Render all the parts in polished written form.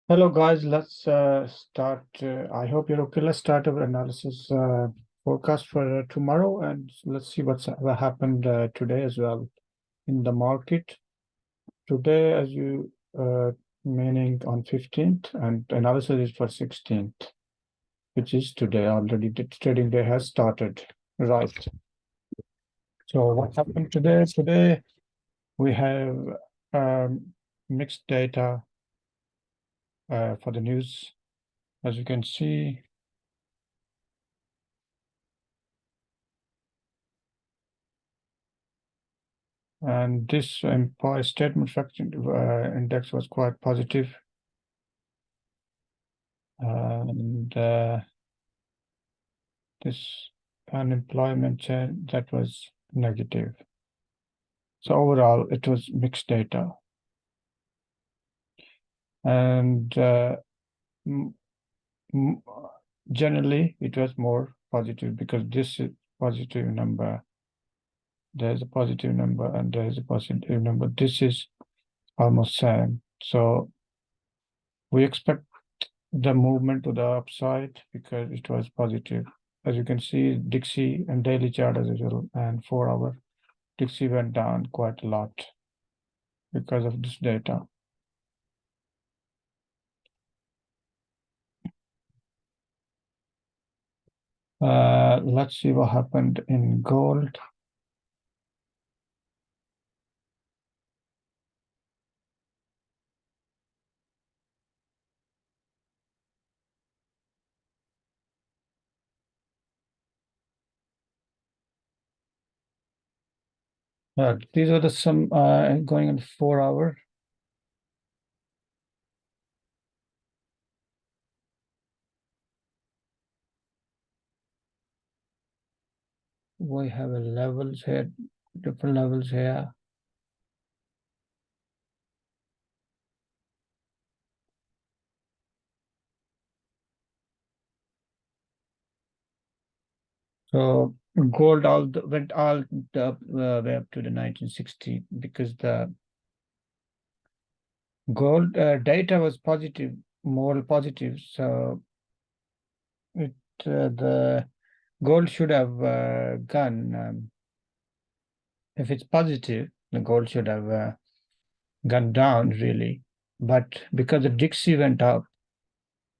Hello guys, let's start. I hope you're okay. Let's start our analysis forecast for tomorrow, and let's see what happened today as well in the market. Today, as you meaning on 15th, and analysis is for 16th, which is today already. The trading day has started, right? So what happened today? Today we have mixed data for the news, as you can see. And this employee state manufacturing index was quite positive. And this unemployment that was negative. So overall, it was mixed data. And generally, it was more positive because this is positive number. There's a positive number and there's a positive number. This is almost same. So we expect the movement to the upside because it was positive. As you can see, Dixie and daily chart as usual, and 4 hour Dixie went down quite a lot because of this data. Let's see what happened in gold. These are the some going on 4 hour. We have a levels here, different levels here. So gold went all the way up to the 1960 because the gold data was positive, more positive. So the gold should have gone. If it's positive, the gold should have gone down really. But because the Dixie went up,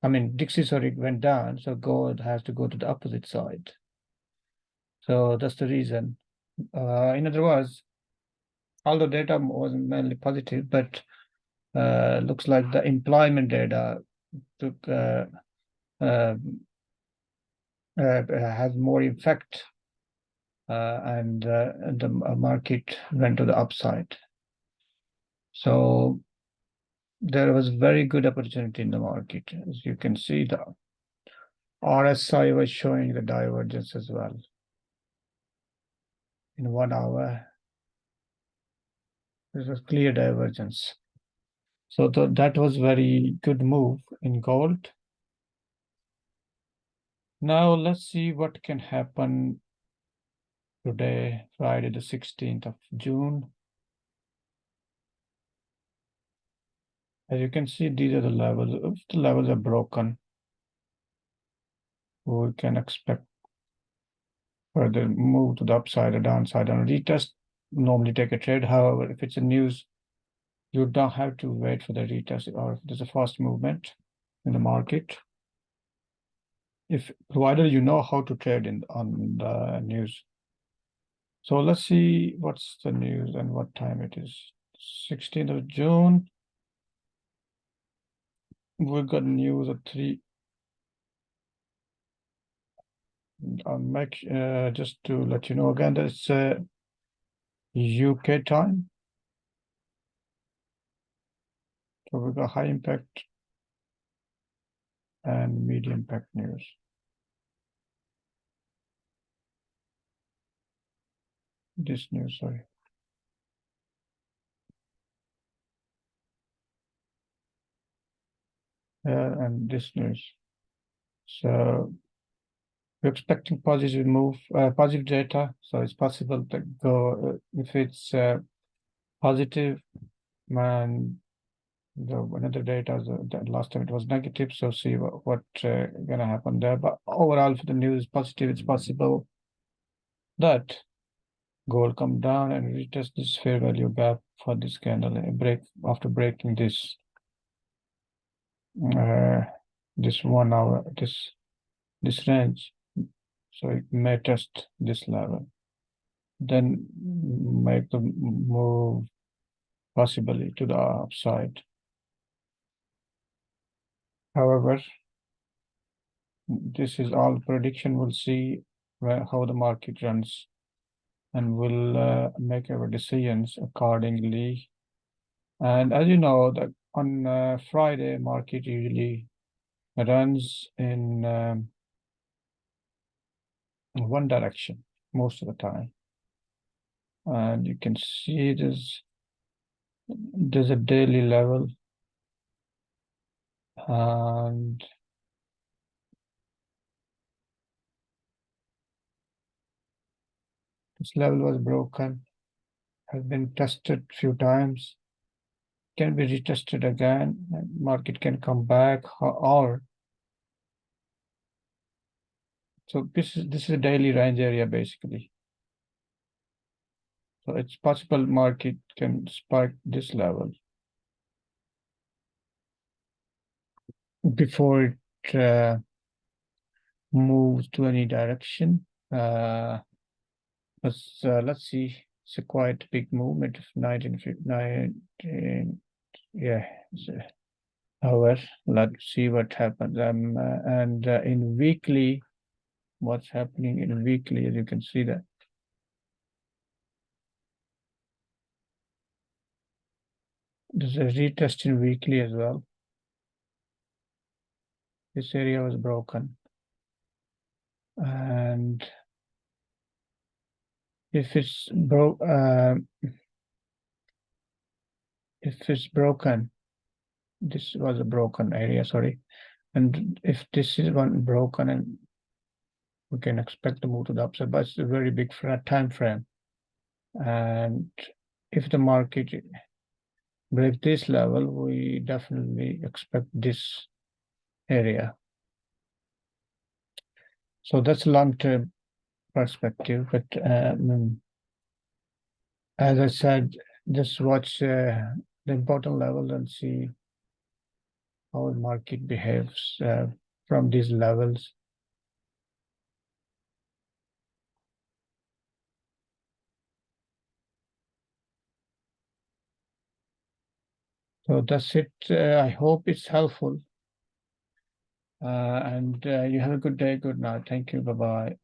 Dixie, sorry, went down, so gold has to go to the opposite side. So that's the reason. In other words, although data wasn't mainly positive, but looks like the employment data took uh, has more effect, and the market went to the upside. So there was very good opportunity in the market. As you can see, the RSI was showing the divergence as well. In 1 hour, there was clear divergence. So that was very good move in gold. Now let's see what can happen today, Friday the 16th of June. As you can see, these are the levels. If the levels are broken, we can expect further move to the upside or downside. On a retest, normally take a trade. However, if it's a news, you don't have to wait for the retest, or if there's a fast movement in the market. If provided you know how to trade on the news. So let's see what's the news and what time it is. 16th of June. We've got news at 3. Just to let you know again, that's UK time. So we've got high impact and medium impact news. This news, sorry. And this news. So we're expecting positive move, positive data. So it's possible to go if it's positive, and another data, the last time it was negative, so see what gonna happen there. But overall, if the news is positive, it's possible that gold come down and retest this fair value gap for this candle, break after breaking this uh, this 1 hour, this range. So it may test this level, then make the move possibly to the upside. However, this is all prediction. We'll see how the market runs, and we'll make our decisions accordingly. And as you know, that on Friday, market usually runs in one direction most of the time. And you can see there's a daily level, and this level was broken, has been tested few times, can be retested again, and market can come back, or so this is a daily range area basically. So it's possible market can spike this level before it moves to any direction. Let's see. It's a quite big movement of 19, yeah. However, let's see what happens. And in weekly, what's happening in weekly, as you can see that there's a retest in weekly as well. This area was broken, and if it's broken, this was a broken area, sorry. And if this is one broken, and we can expect to move to the upside, but it's a very big time frame. And if the market breaks this level, we definitely expect this area. So that's long-term perspective, but as I said, just watch the important level and see how the market behaves from these levels. So that's it. I hope it's helpful. And you have a good day. Good night. Thank you. Bye-bye.